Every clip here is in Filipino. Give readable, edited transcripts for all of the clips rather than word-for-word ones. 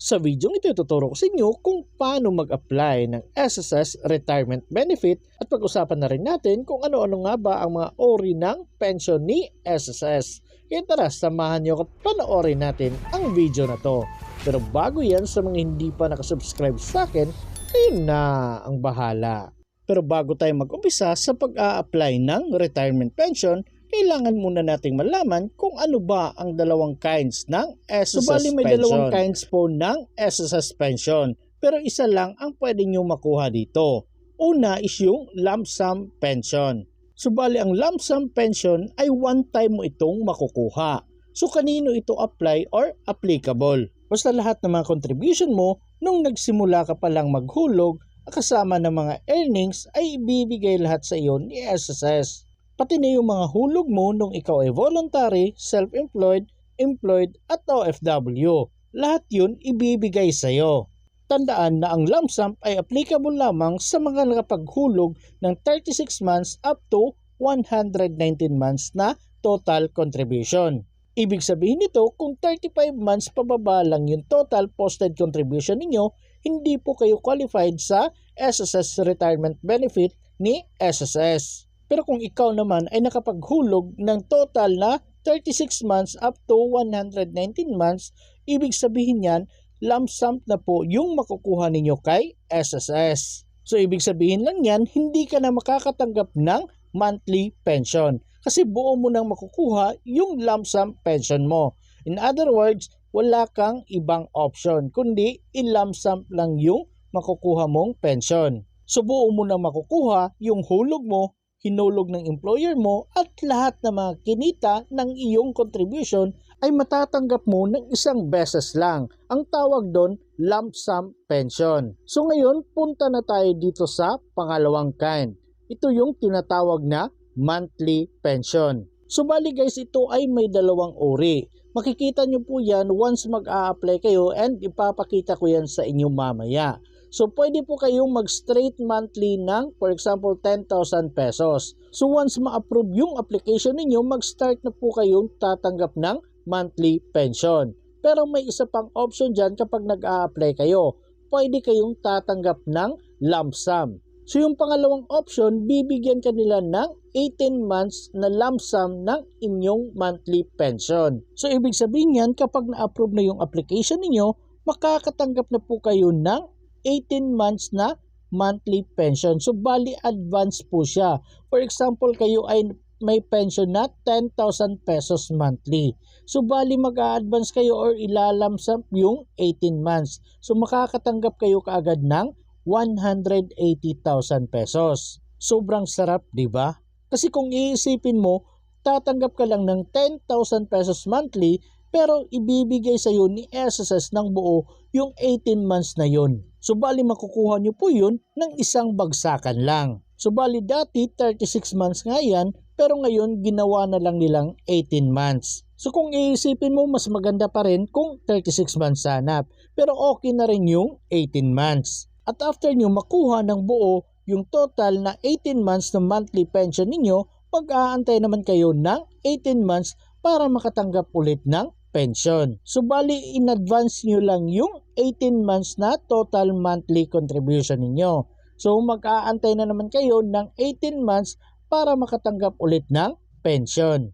Sa video ito, tuturo ko sa inyo kung paano mag-apply ng SSS Retirement Benefit at pag-usapan na rin natin kung ano-ano nga ba ang mga uri ng pension ni SSS. Kaya tara, samahan niyo at panoorin natin ang video na to. Pero bago yan, sa mga hindi pa nakasubscribe sa akin, kayo na ang bahala. Pero bago tayo mag-umpisa sa pag-a-apply ng retirement pension, kailangan muna nating malaman kung ano ba ang dalawang kinds ng SSS pension. May dalawang kinds po ng SSS pension, pero isa lang ang pwede nyo makuha dito. Una is yung lump sum pension. Subali ang lump sum pension ay one time mo itong makukuha. So kanino ito apply or applicable? Basta lahat ng mga contribution mo nung nagsimula ka palang maghulog kasama ng mga earnings ay ibibigay lahat sa iyo ni SSS. Pati na yung mga hulog mo nung ikaw ay voluntary, self-employed, employed at OFW. Lahat yun ibibigay sa iyo. Tandaan na ang lump sum ay applicable lamang sa mga nakapaghulog ng 36 months up to 119 months na total contribution. Ibig sabihin nito, kung 35 months pababa lang yung total posted contribution ninyo, hindi po kayo qualified sa SSS Retirement Benefit ni SSS. Pero kung ikaw naman ay nakapaghulog ng total na 36 months up to 119 months, ibig sabihin yan, lump sum na po yung makukuha ninyo kay SSS. So ibig sabihin lang yan, hindi ka na makakatanggap ng monthly pension kasi buo mo nang makukuha yung lump sum pension mo. In other words, wala kang ibang option kundi i-lump sum lang yung makukuha mong pension. So buo mo nang makukuha yung hulog mo, hinulog ng employer mo at lahat ng mga kinita ng iyong contribution ay matatanggap mo ng isang beses lang. Ang tawag doon, lump sum pension. So ngayon, punta na tayo dito sa pangalawang kind. Ito yung tinatawag na monthly pension. So bali guys, ito ay may dalawang uri. Makikita nyo po yan once mag-a-apply kayo and ipapakita ko yan sa inyo mamaya. So, pwede po kayong mag-straight monthly ng, for example, 10,000 pesos. So, once ma-approve yung application ninyo, mag-start na po kayong tatanggap ng monthly pension. Pero may isa pang option dyan kapag nag-a-apply kayo. Pwede kayong tatanggap ng lump sum. So, yung pangalawang option, bibigyan ka nila ng 18 months na lump sum ng inyong monthly pension. So, ibig sabihin yan, kapag na-approve na yung application ninyo, makakatanggap na po kayo ng 18 months na monthly pension. So, bali advance po siya. For example, kayo ay may pension na 10,000 pesos monthly. So, bali mag-a-advance kayo or ilalamsam yung 18 months. So, makakatanggap kayo kaagad ng 180,000 pesos. Sobrang sarap, di ba? Kasi kung iisipin mo, tatanggap ka lang ng 10,000 pesos monthly pero ibibigay sa iyo ni SSS ng buo yung 18 months na yun. So bali makukuha nyo po yun ng isang bagsakan lang. So bali dati 36 months nga yan pero ngayon ginawa na lang nilang 18 months. So kung iisipin mo mas maganda pa rin kung 36 months sana pero okay na rin yung 18 months. At after nyo makuha ng buo yung total na 18 months na monthly pension ninyo, mag-aantay naman kayo ng 18 months para makatanggap ulit ng pension. So bali in advance nyo lang yung 18 months na total monthly contribution ninyo. So mag-aantay na naman kayo ng 18 months para makatanggap ulit ng pension.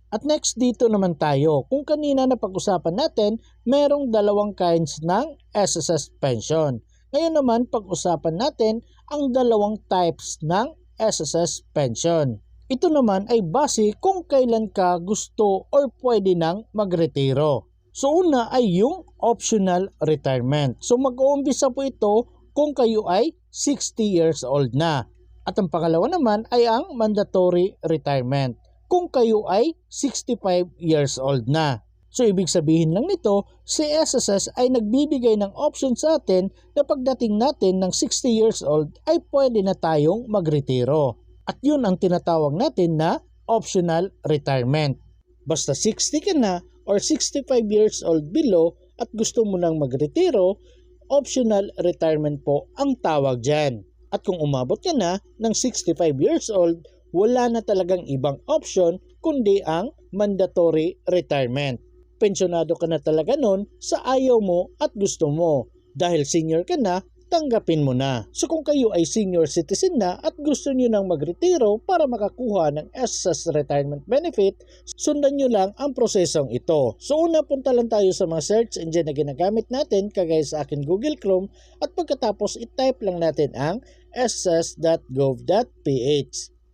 At next dito naman tayo, kung kanina na pag-usapan natin, merong dalawang kinds ng SSS pension. Ngayon naman pag-usapan natin ang dalawang types ng SSS pension. Ito naman ay base kung kailan ka gusto or pwede nang magretiro. So una ay yung optional retirement. So mag-uumpisa po ito kung kayo ay 60 years old na. At ang pangalawa naman ay ang mandatory retirement kung kayo ay 65 years old na. So ibig sabihin lang nito, si SSS ay nagbibigay ng option sa atin na pagdating natin ng 60 years old ay pwede na tayong magretiro. At yun ang tinatawag natin na optional retirement. Basta 60 ka na or 65 years old below at gusto mo nang magretiro, optional retirement po ang tawag dyan. At kung umabot ka na ng 65 years old, wala na talagang ibang option kundi ang mandatory retirement. pensyonado ka na talaga nun sa ayaw mo at gusto mo. Dahil senior ka na, tanggapin mo na. So kung kayo ay senior citizen na at gusto nyo nang magretiro para makakuha ng SSS retirement benefit, sundan nyo lang ang prosesong ito. So una, punta lang tayo sa mga search engine na ginagamit natin, kagaya sa akin Google Chrome, at pagkatapos i-type lang natin ang ss.gov.ph.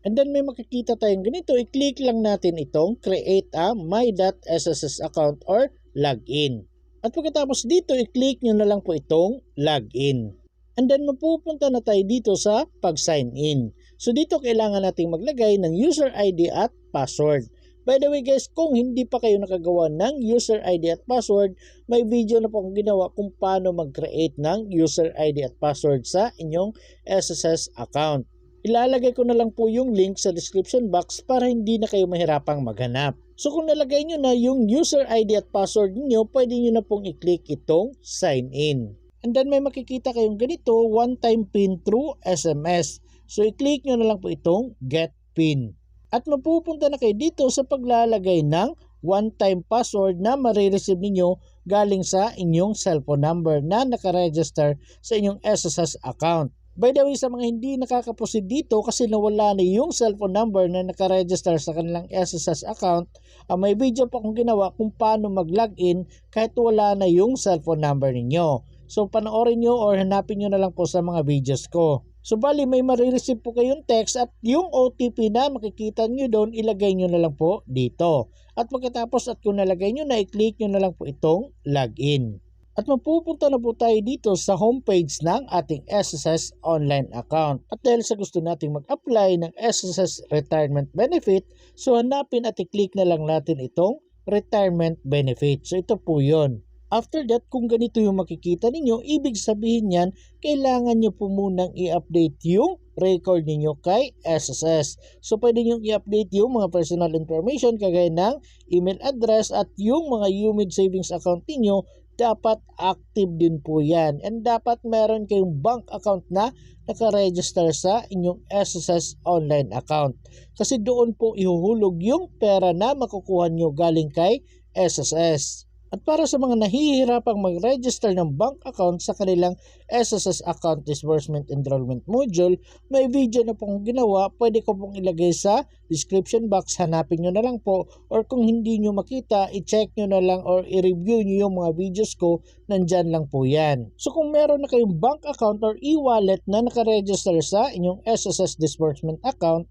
And then may makikita tayong ganito, i-click lang natin itong create a my.sss account or login. At pagkatapos dito, i-click nyo na lang po itong login. And then mapupunta na tayo dito sa pag-sign in. So dito kailangan nating maglagay ng user ID at password. By the way guys, kung hindi pa kayo nakagawa ng user ID at password, may video na po akong ginawa kung paano mag-create ng user ID at password sa inyong SSS account. Ilalagay ko na lang po yung link sa description box para hindi na kayo mahirapang maghanap. So kung nalagay nyo na yung user ID at password niyo, pwede nyo na pong i-click itong sign in. And then may makikita kayong ganito, one-time PIN through SMS. So i-click nyo na lang po itong get PIN. At mapupunta na kayo dito sa paglalagay ng one-time password na marireceive ninyo galing sa inyong cellphone number na nakaregister sa inyong SSS account. By the way, sa mga hindi nakakaproceed dito kasi nawala na yung cellphone number na nakaregister sa kanilang SSS account, may video pa akong ginawa kung paano mag-login kahit wala na yung cellphone number ninyo. So panoorin nyo or hanapin nyo na lang po sa mga videos ko. So bali may marireceive po kayong text at yung OTP na makikita nyo doon, ilagay nyo na lang po dito. At pagkatapos at kung nalagay nyo na, i-click nyo na lang po itong login. At mapupunta na po tayo dito sa homepage ng ating SSS online account. At dahil sa gusto nating mag-apply ng SSS retirement benefit, so hanapin at i-click na lang natin itong retirement benefit. So ito po yun. After that, kung ganito yung makikita ninyo, ibig sabihin yan, kailangan nyo po munang i-update yung record ninyo kay SSS. So pwede nyo i-update yung mga personal information kagaya ng email address at yung mga UMID savings account ninyo, dapat active din po yan. And dapat meron kayong bank account na nakaregister sa inyong SSS online account. Kasi doon po ihuhulog yung pera na makukuha nyo galing kay SSS. At para sa mga nahihirapang mag-register ng bank account sa kanilang SSS account disbursement enrollment module, may video na pong ginawa, pwede ko pong ilagay sa description box, hanapin nyo na lang po, or kung hindi nyo makita, i-check nyo na lang or i-review nyo yung mga videos ko, nandyan lang po yan. So kung meron na kayong bank account or e-wallet na nakaregister sa inyong SSS disbursement account,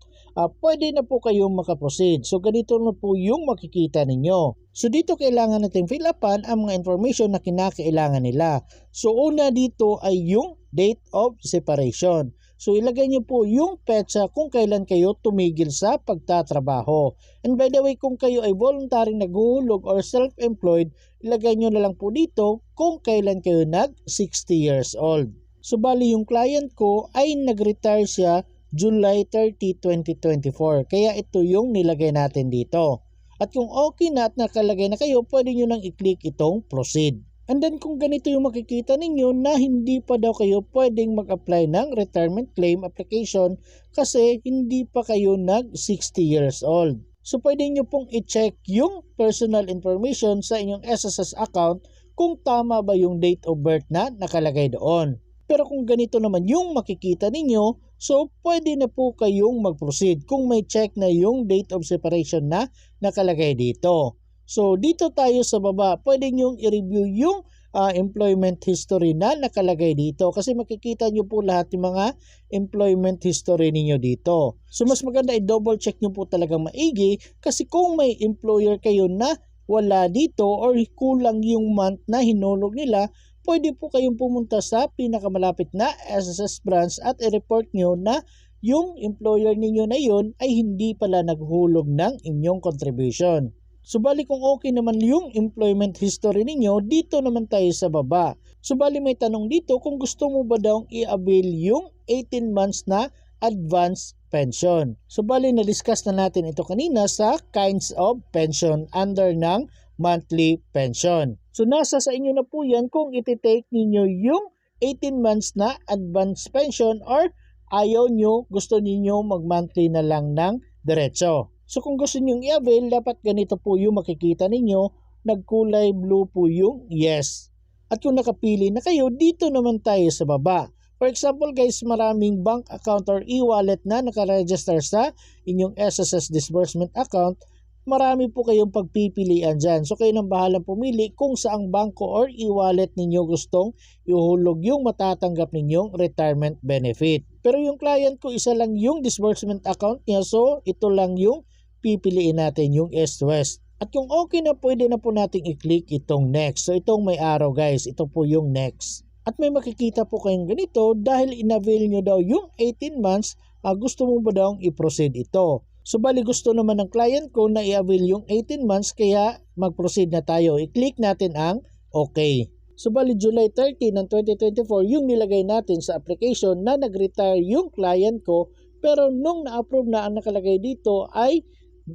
pwede na po kayong makaproceed. So ganito na po yung makikita ninyo. So dito kailangan natin fill upan ang mga information na kinakailangan nila. So una dito ay yung date of separation. So ilagay nyo po yung petsa kung kailan kayo tumigil sa pagtatrabaho. And by the way, kung kayo ay voluntary naghuhulog or self-employed, ilagay nyo na lang po dito kung kailan kayo nag 60 years old. So bali yung client ko ay nag-retire siya July 30, 2024. Kaya ito yung nilagay natin dito. At kung okay na at nakalagay na kayo, pwede nyo nang i-click itong proceed. And then kung ganito yung makikita ninyo na hindi pa daw kayo pwedeng mag-apply ng retirement claim application kasi hindi pa kayo nag 60 years old. So pwede nyo pong i-check yung personal information sa inyong SSS account kung tama ba yung date of birth na nakalagay doon. Pero kung ganito naman yung makikita ninyo, so pwede na po kayong mag-proceed kung may check na yung date of separation na nakalagay dito. So dito tayo sa baba, pwede nyong i-review yung employment history na nakalagay dito kasi makikita nyo po lahat yung mga employment history ninyo dito. So mas maganda i-double check nyo po talagang maigi kasi kung may employer kayo na wala dito or kulang yung month na hinulog nila, pwede po kayong pumunta sa pinakamalapit na SSS branch at i-report nyo na yung employer ninyo na yun ay hindi pala naghulog ng inyong contribution. So bali kung okay naman yung employment history ninyo, dito naman tayo sa baba. So bali may tanong dito kung gusto mo ba daw i-avail yung 18 months na advance pension. So bali na-discuss na natin ito kanina sa kinds of pension under ng monthly pension. So nasa sa inyo na po yan kung iti-take ninyo yung 18 months na advance pension or ayaw nyo, gusto ninyo mag-monthly na lang ng diretso. So kung gusto nyo i-avail, dapat ganito po yung makikita ninyo. nagkulay blue po yung yes. At kung nakapili na kayo, dito naman tayo sa baba. For example guys, maraming bank account or e-wallet na nakaregister sa inyong SSS disbursement account. Marami po kayong pagpipilian dyan. So kayo nang bahalang pumili kung saang bangko or e-wallet ninyo gustong ihulog yung matatanggap ninyong retirement benefit. Pero yung client ko, isa lang yung disbursement account niya. So ito lang yung pipiliin natin, yung East West. At kung okay na, pwede na po nating i-click itong next. So itong may arrow guys, ito po yung next. At may makikita po kayong ganito dahil in-avail nyo daw yung 18 months, gusto mo ba daw i-proceed ito? So bali gusto naman ng client ko na i-avail yung 18 months kaya mag-proceed na tayo. I-click natin ang okay. So bali July 30 ng 2024 yung nilagay natin sa application na nag-retire yung client ko, pero nung na-approve na, ang nakalagay dito ay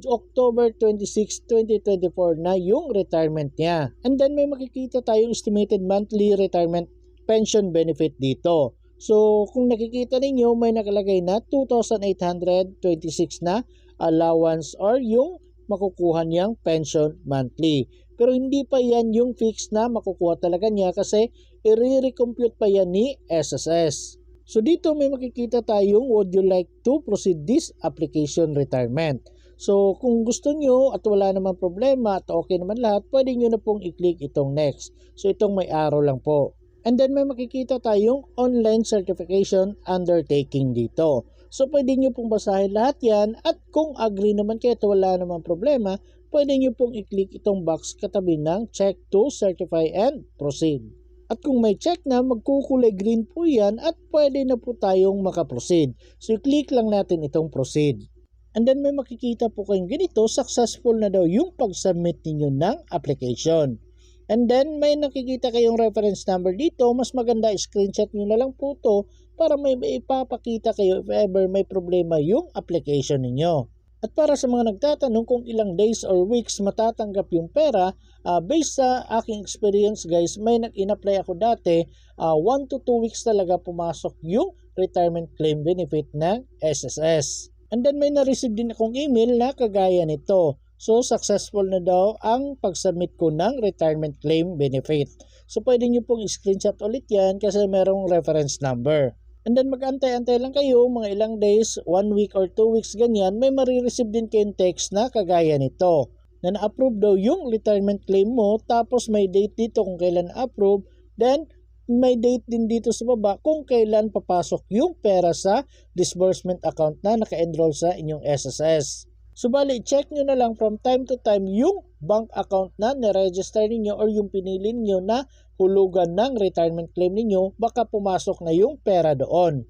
October 26, 2024 na yung retirement niya. And then may makikita tayong estimated monthly retirement pension benefit dito. So kung nakikita ninyo, may nakalagay na 2,826 na allowance or yung makukuha niyang pension monthly. Pero hindi pa yan yung fix na makukuha talaga niya kasi i-recompute pa yan ni SSS. So dito may makikita tayong would you like to proceed this application retirement. So kung gusto nyo at wala naman problema at okay naman lahat, pwede nyo na pong i-click itong next. So itong may arrow lang po. And then may makikita tayong online certification undertaking dito. So pwede nyo pong basahin lahat yan at kung agree naman kayo at wala naman problema, pwede nyo pong i-click itong box katabi ng check to certify and proceed. At kung may check na, magkukulay green po yan at pwede na po tayong makaproceed. So i-click lang natin itong proceed. And then may makikita po kayong ganito, successful na daw yung pag-submit ninyo ng application. And then may nakikita kayong reference number dito, mas maganda screenshot nyo na lang po to para may ipapakita kayo if ever may problema yung application ninyo. At para sa mga nagtatanong kung ilang days or weeks matatanggap yung pera, based sa aking experience guys, may in-apply ako dati, 1 to 2 weeks talaga pumasok yung retirement claim benefit ng SSS. And then may na-receive din akong email na kagaya nito. So, successful na daw ang pag-submit ko ng retirement claim benefit. So, pwede nyo pong screenshot ulit yan kasi merong reference number. And then, mag-antay-antay lang kayo, mga ilang days, 1 week or 2 weeks ganyan, may marireceive din kayong text na kagaya nito. Na na-approve daw yung retirement claim mo, tapos may date dito kung kailan na-approve, then may date din dito sa baba kung kailan papasok yung pera sa disbursement account na naka-enroll sa inyong SSS. So bali, check nyo na lang from time to time yung bank account na na-register ninyo or yung pinili niyo na hulugan ng retirement claim ninyo, baka pumasok na yung pera doon.